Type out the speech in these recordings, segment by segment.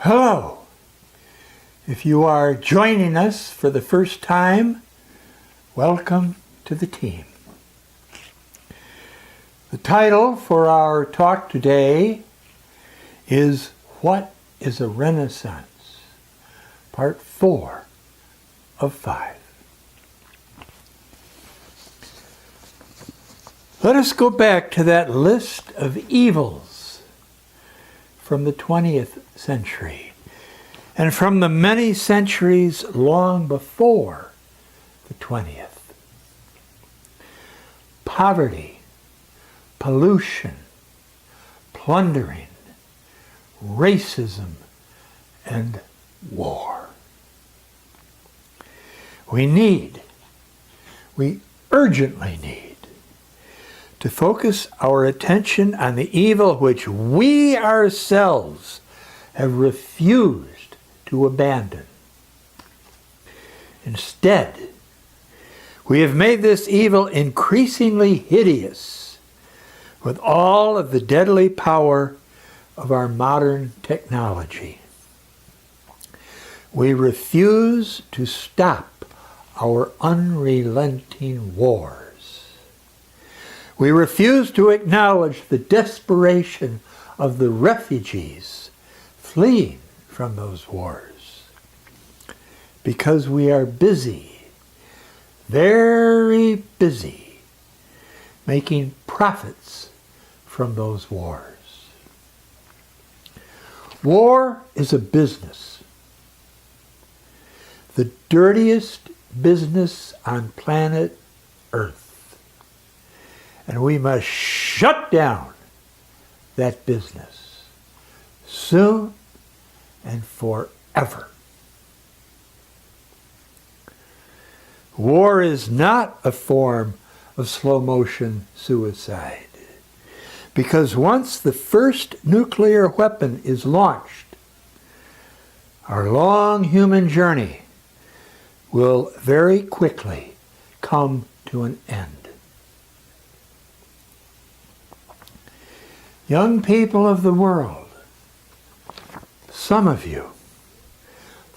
Hello. If you are joining us for the first time, welcome to the team. The title for our talk today is What is a Renaissance? Part 4 of 5. Let us go back to that list of evils from the 20th century and from the many centuries long before the 20th. Poverty, pollution, plundering, racism, and war. We urgently need to focus our attention on the evil which we ourselves have refused to abandon. Instead, we have made this evil increasingly hideous with all of the deadly power of our modern technology. We refuse to stop our unrelenting wars. We refuse to acknowledge the desperation of the refugees fleeing from those wars, because we are busy, very busy, making profits from those wars. War is a business, the dirtiest business on planet Earth. And we must shut down that business soon and forever. War is not a form of slow-motion suicide, because once the first nuclear weapon is launched, our long human journey will very quickly come to an end. Young people of the world, some of you,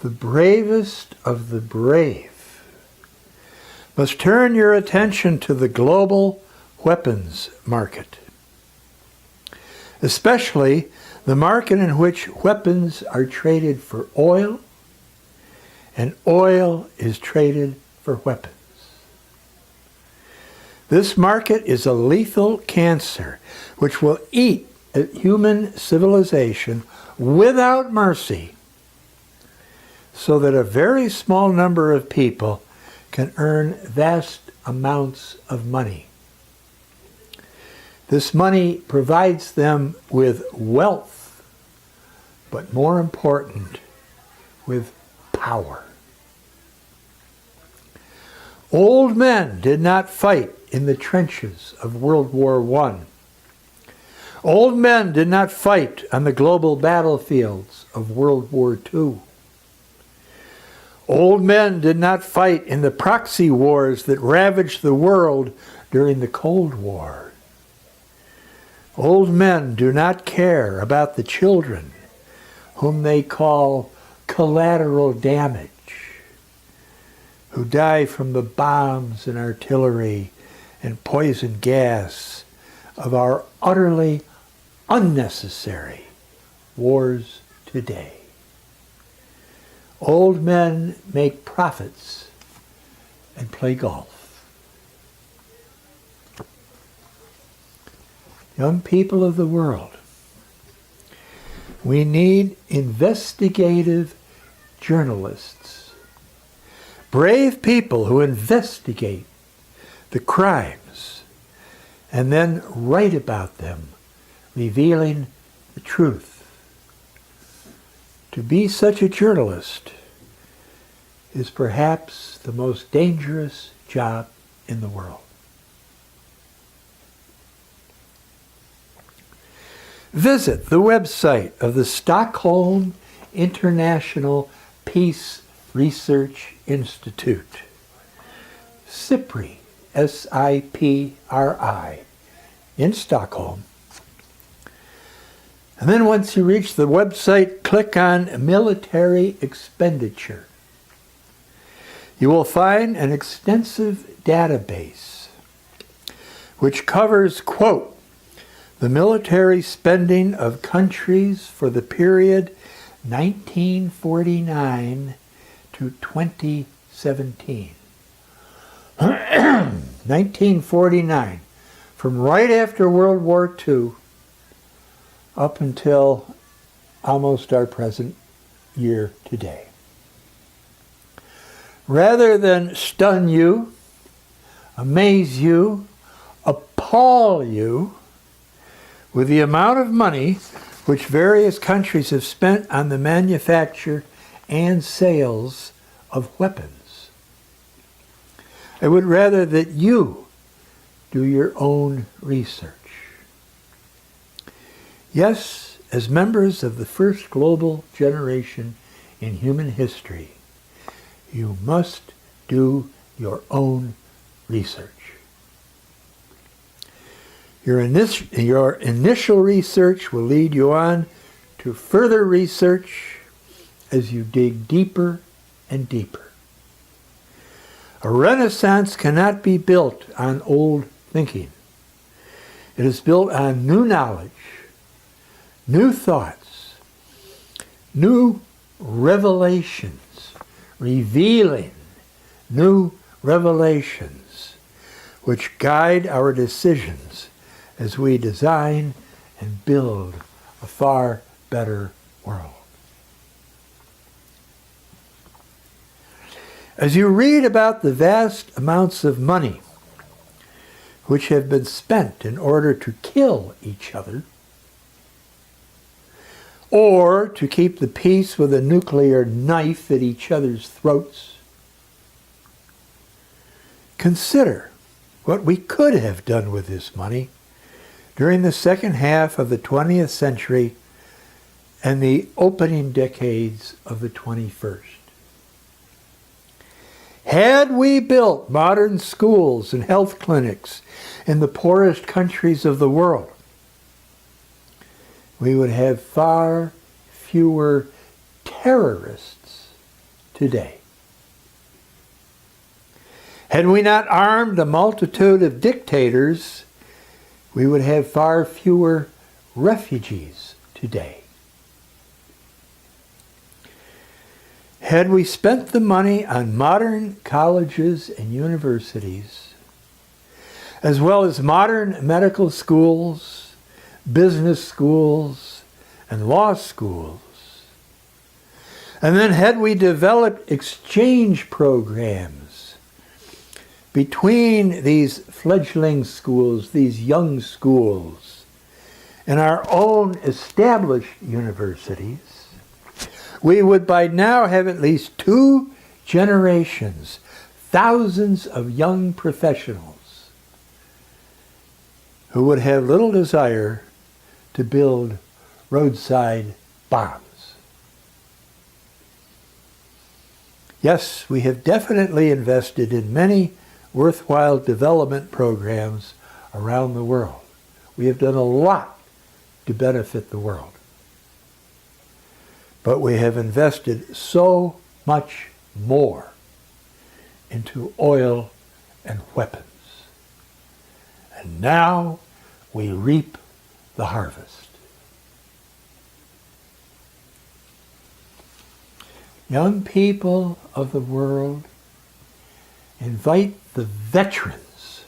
the bravest of the brave, must turn your attention to the global weapons market, especially the market in which weapons are traded for oil and oil is traded for weapons. This market is a lethal cancer which will eat at human civilization without mercy, so that a very small number of people can earn vast amounts of money. This money provides them with wealth, but more important, with power. Old men did not fight in the trenches of World War I. Old men did not fight on the global battlefields of World War II. Old men did not fight in the proxy wars that ravaged the world during the Cold War. Old men do not care about the children whom they call collateral damage, who die from the bombs and artillery and poison gas of our utterly unnecessary wars today. Old men make profits and play golf. Young people of the world, we need investigative journalists, brave people who investigate the crimes and then write about them, revealing the truth. To be such a journalist is perhaps the most dangerous job in the world. Visit the website of the Stockholm International Peace Research Institute, SIPRI, S-I-P-R-I, in Stockholm, And then once you reach the website, click on Military Expenditure. You will find an extensive database which covers, quote, the military spending of countries for the period 1949 to 2017. 1949, from right after World War II up until almost our present year today. Rather than stun you, amaze you, appall you with the amount of money which various countries have spent on the manufacture and sales of weapons, I would rather that you do your own research. Yes, as members of the first global generation in human history, you must do your own research. Your initial research will lead you on to further research as you dig deeper and deeper. A renaissance cannot be built on old thinking. It is built on new knowledge, new thoughts, new revelations, revealing new revelations which guide our decisions as we design and build a far better world. As you read about the vast amounts of money which have been spent in order to kill each other, or to keep the peace with a nuclear knife at each other's throats, consider what we could have done with this money during the second half of the 20th century and the opening decades of the 21st. Had we built modern schools and health clinics in the poorest countries of the world, we would have far fewer terrorists today. Had we not armed a multitude of dictators, we would have far fewer refugees today. Had we spent the money on modern colleges and universities, as well as modern medical schools, business schools, and law schools, and then had we developed exchange programs between these fledgling schools, these young schools, and our own established universities, we would by now have at least 2 generations, thousands of young professionals who would have little desire to build roadside bombs. Yes, we have definitely invested in many worthwhile development programs around the world. We have done a lot to benefit the world. But we have invested so much more into oil and weapons. And now we reap the harvest. Young people of the world, invite the veterans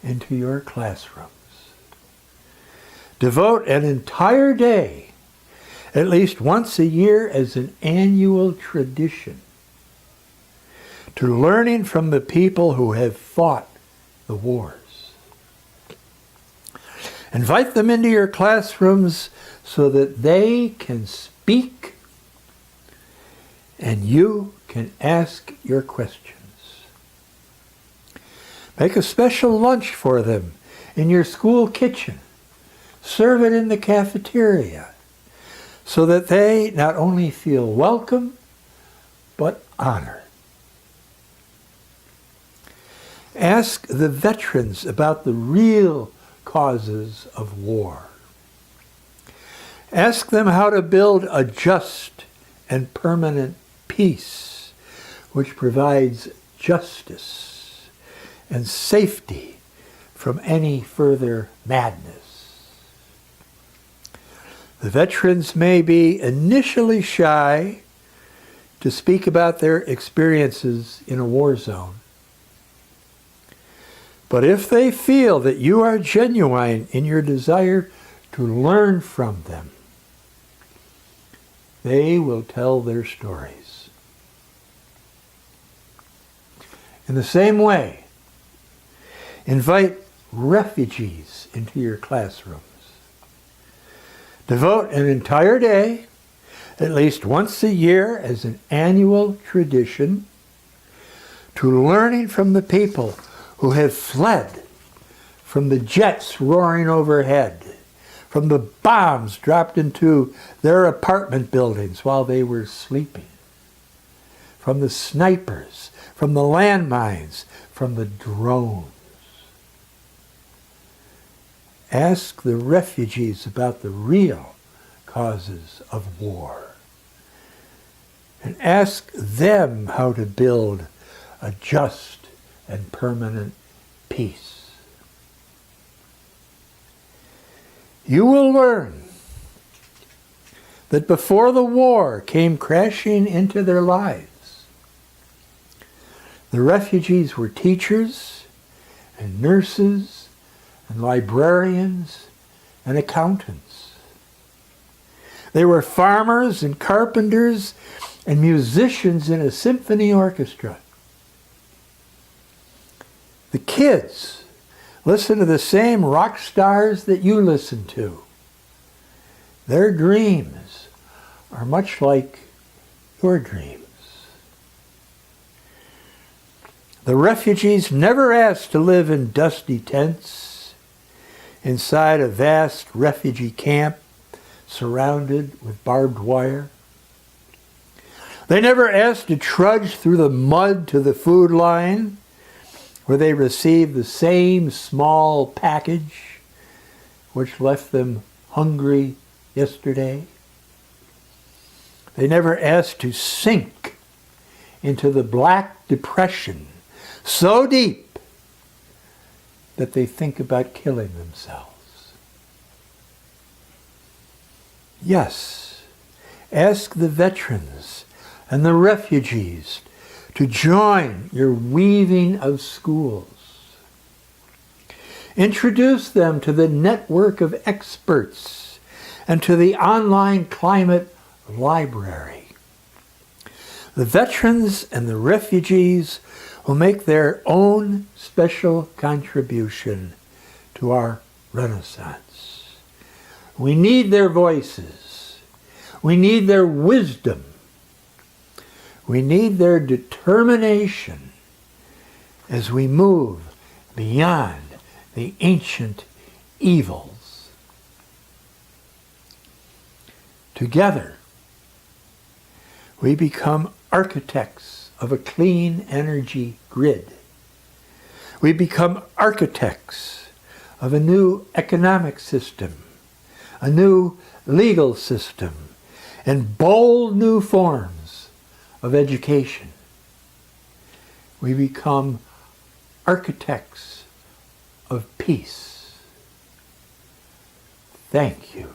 into your classrooms. Devote an entire day, at least once a year as an annual tradition, to learning from the people who have fought the wars. Invite them into your classrooms so that they can speak and you can ask your questions. Make a special lunch for them in your school kitchen. Serve it in the cafeteria so that they not only feel welcome, but honored. Ask the veterans about the real causes of war. Ask them how to build a just and permanent peace, which provides justice and safety from any further madness. The veterans may be initially shy to speak about their experiences in a war zone. But if they feel that you are genuine in your desire to learn from them, they will tell their stories. In the same way, invite refugees into your classrooms. Devote an entire day, at least once a year as an annual tradition, to learning from the people who have fled from the jets roaring overhead, from the bombs dropped into their apartment buildings while they were sleeping, from the snipers, from the landmines, from the drones. Ask the refugees about the real causes of war, and ask them how to build a just and permanent peace. You will learn that before the war came crashing into their lives, the refugees were teachers and nurses and librarians and accountants. They were farmers and carpenters and musicians in a symphony orchestra. The kids listen to the same rock stars that you listen to. Their dreams are much like your dreams. The refugees never asked to live in dusty tents inside a vast refugee camp surrounded with barbed wire. They never asked to trudge through the mud to the food line, where they received the same small package which left them hungry yesterday. They never asked to sink into the black depression so deep that they think about killing themselves. Yes, ask the veterans and the refugees to join your weaving of schools. Introduce them to the network of experts and to the online climate library. The veterans and the refugees will make their own special contribution to our Renaissance. We need their voices. We need their wisdom. We need their determination as we move beyond the ancient evils. Together, we become architects of a clean energy grid. We become architects of a new economic system, a new legal system, and bold new forms of education. We become architects of peace. Thank you.